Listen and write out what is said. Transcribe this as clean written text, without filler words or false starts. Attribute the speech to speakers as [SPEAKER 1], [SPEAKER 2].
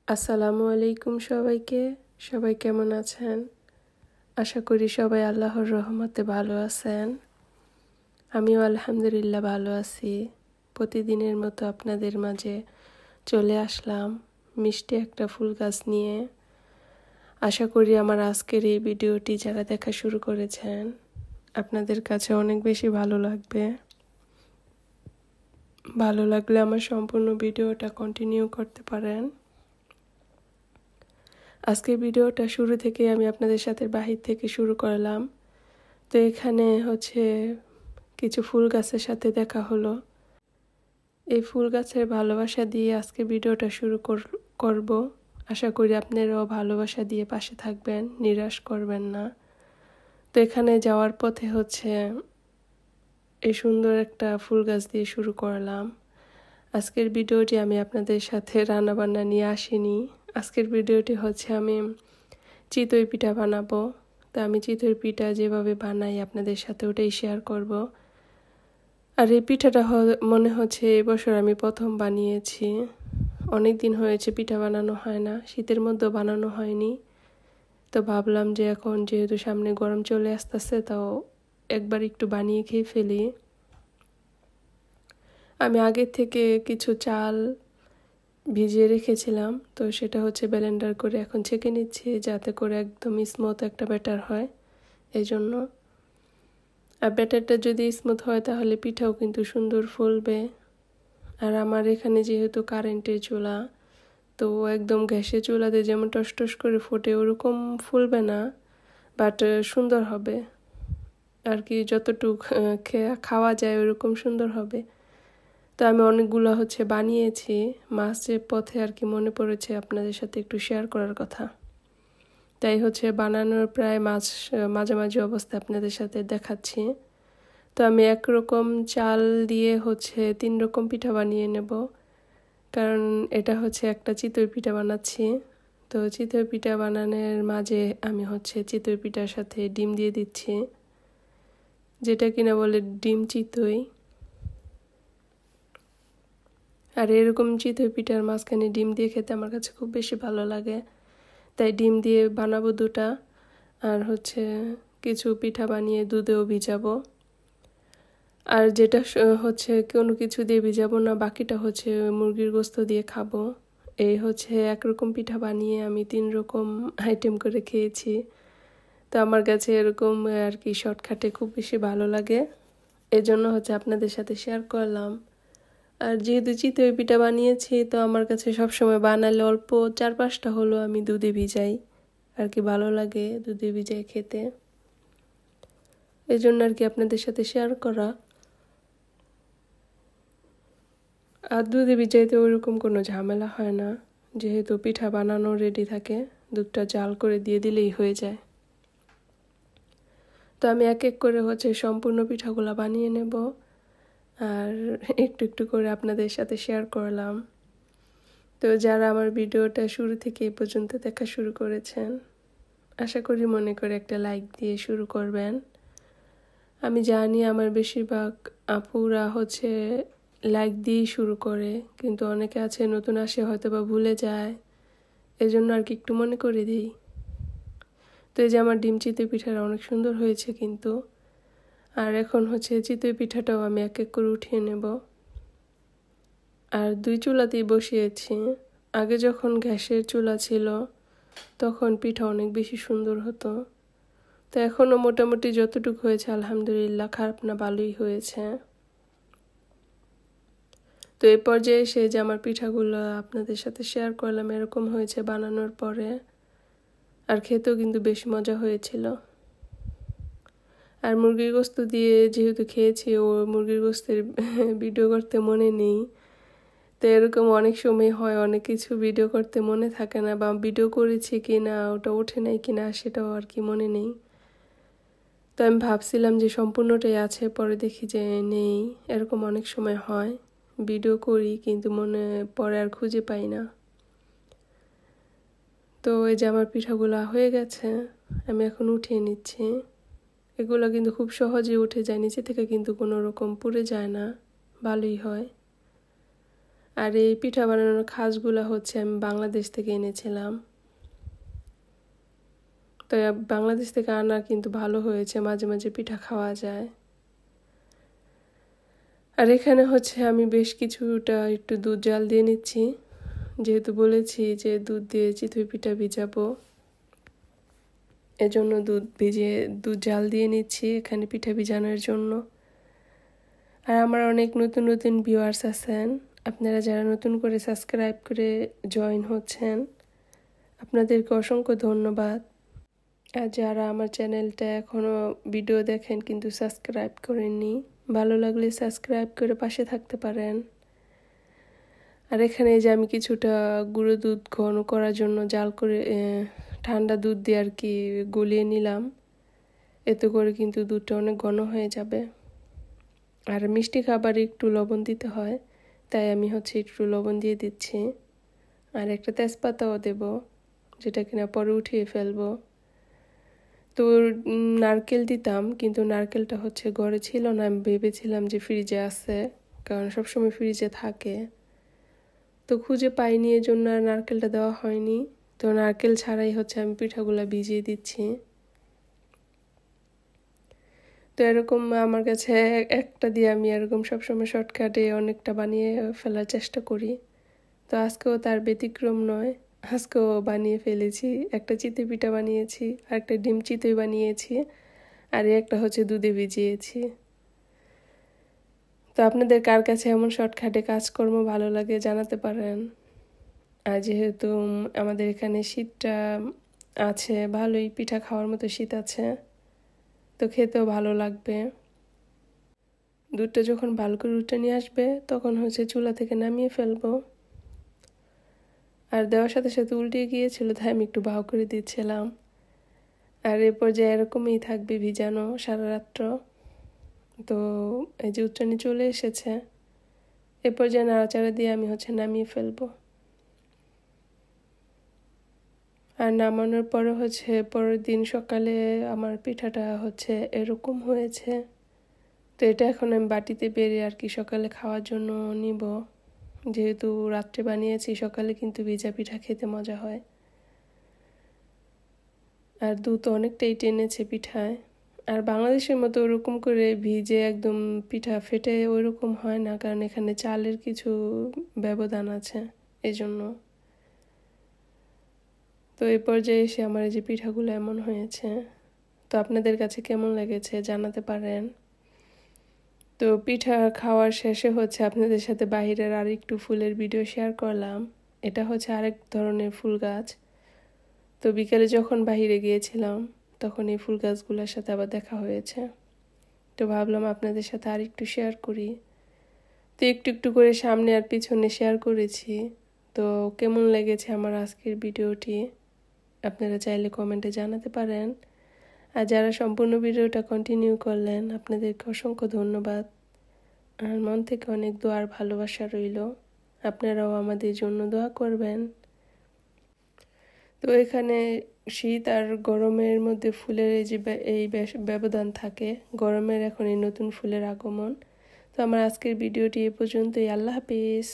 [SPEAKER 1] আসসালামু আলাইকুম সবাইকে। সবাই কেমন আছেন? আশা করি সবাই আল্লাহর রহমতে ভালো আছেন। আমিও আলহামদুলিল্লাহ ভালো আছি। প্রতিদিনের মতো আপনাদের মাঝে চলে আসলাম মিষ্টি একটা ফুল গাছ নিয়ে। আশা করি আমার আজকের এই ভিডিওটি যারা দেখা শুরু করেছেন আপনাদের কাছে অনেক বেশি ভালো লাগবে। ভালো লাগলে আমার সম্পূর্ণ ভিডিওটা কন্টিনিউ করতে পারেন। আজকের ভিডিওটা শুরু থেকে আমি আপনাদের সাথে বাহির থেকে শুরু করলাম। তো এখানে কিছু ফুল গাছের সাথে দেখা হলো। এই ফুল গাছের ভালোবাসা দিয়ে আজকে ভিডিওটা শুরু করব। আশা করি আপনারাও ভালোবাসা দিয়ে পাশে থাকবেন, নিরাশ করবেন না। তো এখানে যাওয়ার পথে এই সুন্দর একটা ফুল গাছ দিয়ে শুরু করলাম। আজকের ভিডিওটি আমি আপনাদের সাথে রান্নাবান্না নিয়ে আসিনি। আজকের ভিডিওটি আমি চিতই পিঠা বানাবো। তো আমি চিতই পিঠা যেভাবে বানাই আপনাদের সাথে ওটাই শেয়ার করব। আর এই পিঠাটা মনে হচ্ছে এবছর আমি প্রথম বানিয়েছি। অনেক দিন হয়েছে পিঠা বানানো হয় না, শীতের মধ্যে বানানো হয়নি। তো ভাবলাম যে এখন যেহেতু সামনে গরম চলে আসতেছে তাও একবার একটু বানিয়ে খেয়ে ফেলি। আমি আগে থেকে কিছু চাল ভিজিয়ে রেখেছিলাম, তো সেটা ব্লেন্ডার করে এখন ছেঁকে নিচ্ছি যাতে করে একদম স্মুথ একটা ব্যাটার হয়। এই জন্য আর ব্যাটারটা যদি স্মুথ হয় তাহলে পিঠাও কিন্তু সুন্দর ফুলবে। আর আমার এখানে যেহেতু কারেন্টের চুলা, তো একদম গ্যাসের চুলাতে যেমন টস টস করে ফোটে ওরকম ফুলবে না, বাট সুন্দর হবে আর কি, যতটুক খাওয়া যায় ওরকম সুন্দর হবে। তো আমি অনেকগুলো বানিয়েছি। মাঝে পথে আর কি মনে পড়েছে আপনাদের সাথে একটু শেয়ার করার কথা, তাই বানানোর প্রায় মাঝামাঝি অবস্থায় আপনাদের সাথে দেখাচ্ছি। তো আমি একরকম চাল দিয়ে 3 রকম পিঠা বানিয়ে নেব, কারণ এটা একটা চিতই পিঠা বানাচ্ছি। তো চিতই পিঠা বানানোর মাঝে আমি চিতই পিঠার সাথে ডিম দিয়ে দিচ্ছি, যেটা কিনা বলে ডিম চিতই। আর এরকম চিতই পিঠার মাঝখানে ডিম দিয়ে খেতে আমার কাছে খুব বেশি ভালো লাগে, তাই ডিম দিয়ে বানাবো 2টা। আর কিছু পিঠা বানিয়ে দুধেও ভিজাবো। আর যেটা কোনো কিছু দিয়ে ভিজাবো না, বাকিটা মুরগির গোস্ত দিয়ে খাবো। এই একরকম পিঠা বানিয়ে আমি 3 রকম আইটেম করে খেয়েছি। তো আমার কাছে এরকম আর কি শর্টকাটে খুব বেশি ভালো লাগে, এজন্য আপনাদের সাথে শেয়ার করলাম। আর যেহেতু চিতই পিঠা বানিয়েছি, তো আমার কাছে সবসময় বানালে অল্প 4-5টা হলো আমি দুধে ভিজাই আর কি, ভালো লাগে দুধে ভিজাই খেতে, এজন্য আর কি আপনাদের সাথে শেয়ার করা। আর দুধে ভিজাইতে ওইরকম কোনো ঝামেলা হয় না, যেহেতু পিঠা বানানো রেডি থাকে, দুধটা জাল করে দিয়ে দিলেই হয়ে যায়। তো আমি এক এক করে সম্পূর্ণ পিঠাগুলো বানিয়ে নেব আর একটু একটু করে আপনাদের সাথে শেয়ার করলাম। তো যারা আমার ভিডিওটা শুরু থেকে এই পর্যন্ত দেখা শুরু করেছেন, আশা করি মনে করে একটা লাইক দিয়ে শুরু করবেন। আমি জানি আমার বেশিরভাগ আপুরা লাইক দিয়েই শুরু করে, কিন্তু অনেকে আছে নতুন আসে হয়তো বা ভুলে যায়, এজন্য আর কি একটু মনে করে দিই। তো এই যে আমার ডিম চিতই পিঠাটা অনেক সুন্দর হয়েছে কিন্তু। আর এখন চিতই পিঠাটাও আমি এক এক করে উঠিয়ে নেব। আর 2 চুলাতেই বসিয়েছি। আগে যখন গ্যাসের চুলা ছিল তখন পিঠা অনেক বেশি সুন্দর হতো। তো এখনও মোটামুটি যতটুকু হয়েছে আলহামদুলিল্লাহ, খারাপ না, ভালোই হয়েছে। তো এই পর্যায়ে এসে যে আমার পিঠাগুলো আপনাদের সাথে শেয়ার করলাম, এরকম হয়েছে বানানোর পরে। আর খেতেও কিন্তু বেশ মজা হয়েছিল। আর মুরগির গোস্ত দিয়ে যেহেতু খেয়েছি, ও মুরগির গোস্তের ভিডিও করতে মনে নেই। তো এরকম অনেক সময় হয়, অনেক কিছু ভিডিও করতে মনে থাকে না, বা ভিডিও করেছি কি না, ওটা ওঠে নাই কি না সেটাও আর কি মনে নেই। তো আমি ভাবছিলাম যে সম্পূর্ণটাই আছে, পরে দেখি যে নেই। এরকম অনেক সময় হয়, ভিডিও করি কিন্তু মনে পরে আর খুঁজে পাই না। তো এই যে আমার পিঠাগুলো হয়ে গেছে, আমি এখন উঠিয়ে নিচ্ছি। এগুলো কিন্তু খুব সহজে উঠে যায়, নিচে থেকে কিন্তু কোনো রকম পুড়ে যায় না, ভালোই হয়। আর এই পিঠা বানানোর খাসগুলো হচ্ছে আমি বাংলাদেশ থেকে এনেছিলাম। তো বাংলাদেশ থেকে আনা কিন্তু ভালো হয়েছে, মাঝে মাঝে পিঠা খাওয়া যায়। আর এখানে হচ্ছে আমি বেশ কিছুটা একটু দুধ জাল দিয়ে নিচ্ছি, যেহেতু বলেছি যে দুধ দিয়ে চিতই পিঠা ভিজাবো, এজন্য দুধ জাল দিয়ে নিচ্ছি এখানে পিঠা ভিজানোর জন্য। আর আমার অনেক নতুন নতুন ভিউয়ার্স আছেন, আপনারা যারা নতুন করে সাবস্ক্রাইব করে জয়েন হচ্ছেন, আপনাদেরকে অসংখ্য ধন্যবাদ। আর যারা আমার চ্যানেলটা এখনও ভিডিও দেখেন কিন্তু সাবস্ক্রাইব করেননি, ভালো লাগলে সাবস্ক্রাইব করে পাশে থাকতে পারেন। আর এখানে যে আমি কিছুটা গুঁড়ো দুধ ঘন করার জন্য জাল করে ঠান্ডা দুধ দিয়ে আর কি গলিয়ে নিলাম, এতে করে কিন্তু দুধটা অনেক ঘন হয়ে যাবে। আর মিষ্টি খাবারে একটু লবণ দিতে হয়, তাই আমি হচ্ছে একটু লবণ দিয়ে দিচ্ছি। আর একটা তেজপাতাও দেব, যেটা কিনা পরে উঠিয়ে ফেলবো। তো নারকেল দিতাম, কিন্তু নারকেলটা হচ্ছে ঘরে ছিল না, আমি ভেবেছিলাম যে ফ্রিজে আছে, কারণ সবসময় ফ্রিজে থাকে। তো খুঁজে পাইনি, এর জন্য আর নারকেলটা দেওয়া হয়নি। তো নারকেল ছাড়াই হচ্ছে আমি পিঠাগুলো ভিজিয়ে দিচ্ছি। তো এরকম আমার কাছে একটা দিয়ে আমি এরকম সবসময় শর্টকাটে অনেকটা বানিয়ে ফেলার চেষ্টা করি। তো আজকেও তার ব্যতিক্রম নয়, আজকেও বানিয়ে ফেলেছি। একটা চিতই পিঠা বানিয়েছি, আর একটা ডিম চিতই বানিয়েছি, আর একটা হচ্ছে দুধে ভিজিয়েছি। তো আপনাদের কার কাছে এমন শর্টকাটে কাজকর্ম ভালো লাগে জানাতে পারেন। আর যেহেতু আমাদের এখানে শীতটা আছে, ভালোই পিঠা খাওয়ার মতো শীত আছে, তো খেতেও ভালো লাগবে। দুধটা যখন ভালো করে উঠে নিয়ে আসবে, তখন হচ্ছে চুলা থেকে নামিয়ে ফেলবো। আর দেওয়ার সাথে সাথে উল্টে গিয়েছিল, তাই আমি একটু ভাও করে দিচ্ছিলাম। আর এরপর যে এরকমই থাকবে ভিজানো সারা রাত্র। তো এই যে উচ্চানি চলে এসেছে, এরপর যে নাড়াচাড়া দিয়ে আমি হচ্ছে নামিয়ে ফেলবো। আর নামানোর পরে হচ্ছে পরের দিন সকালে আমার পিঠাটা হচ্ছে এরকম হয়েছে। তো এটা এখন আমি বাটিতে বেড়ে আর কি সকালে খাওয়ার জন্য নিব, যেহেতু রাত্রে বানিয়েছি, সকালে কিন্তু ভিজা পিঠা খেতে মজা হয়। আর দুধ অনেকটাই টেনেছে পিঠায়। আর বাংলাদেশের মতো ওরকম করে ভিজে একদম পিঠা ফেটে ওইরকম হয় না, কারণ এখানে চালের কিছু ব্যবধান আছে এজন্য। তো এই পর্যায়ে এসে আমার এই যে পিঠাগুলো এমন হয়েছে। তো আপনাদের কাছে কেমন লেগেছে জানাতে পারেন। তো পিঠা খাওয়ার শেষে হচ্ছে আপনাদের সাথে বাহিরের আর একটু ফুলের ভিডিও শেয়ার করলাম। এটা হচ্ছে আরেক ধরনের ফুল গাছ। তো বিকেলে যখন বাহিরে গিয়েছিলাম, তখন এই ফুল গাছগুলোর সাথে আবার দেখা হয়েছে। তো ভাবলাম আপনাদের সাথে আর একটু শেয়ার করি। তো একটু একটু করে সামনে আর পিছনে শেয়ার করেছি। তো কেমন লেগেছে আমার আজকের ভিডিওটি আপনারা চাইলে কমেন্টে জানাতে পারেন। আর যারা সম্পূর্ণ ভিডিওটা কন্টিনিউ করলেন, আপনাদেরকে অসংখ্য ধন্যবাদ। আর মন থেকে অনেক দোয়ার ভালোবাসা রইল, আপনারাও আমাদের জন্য দোয়া করবেন। তো এখানে শীত আর গরমের মধ্যে ফুলের এই যে ব্যবধান থাকে, গরমের এখন এই নতুন ফুলের আগমন। তো আমার আজকের ভিডিওটি এ পর্যন্তই। আল্লাহ হাফিজ।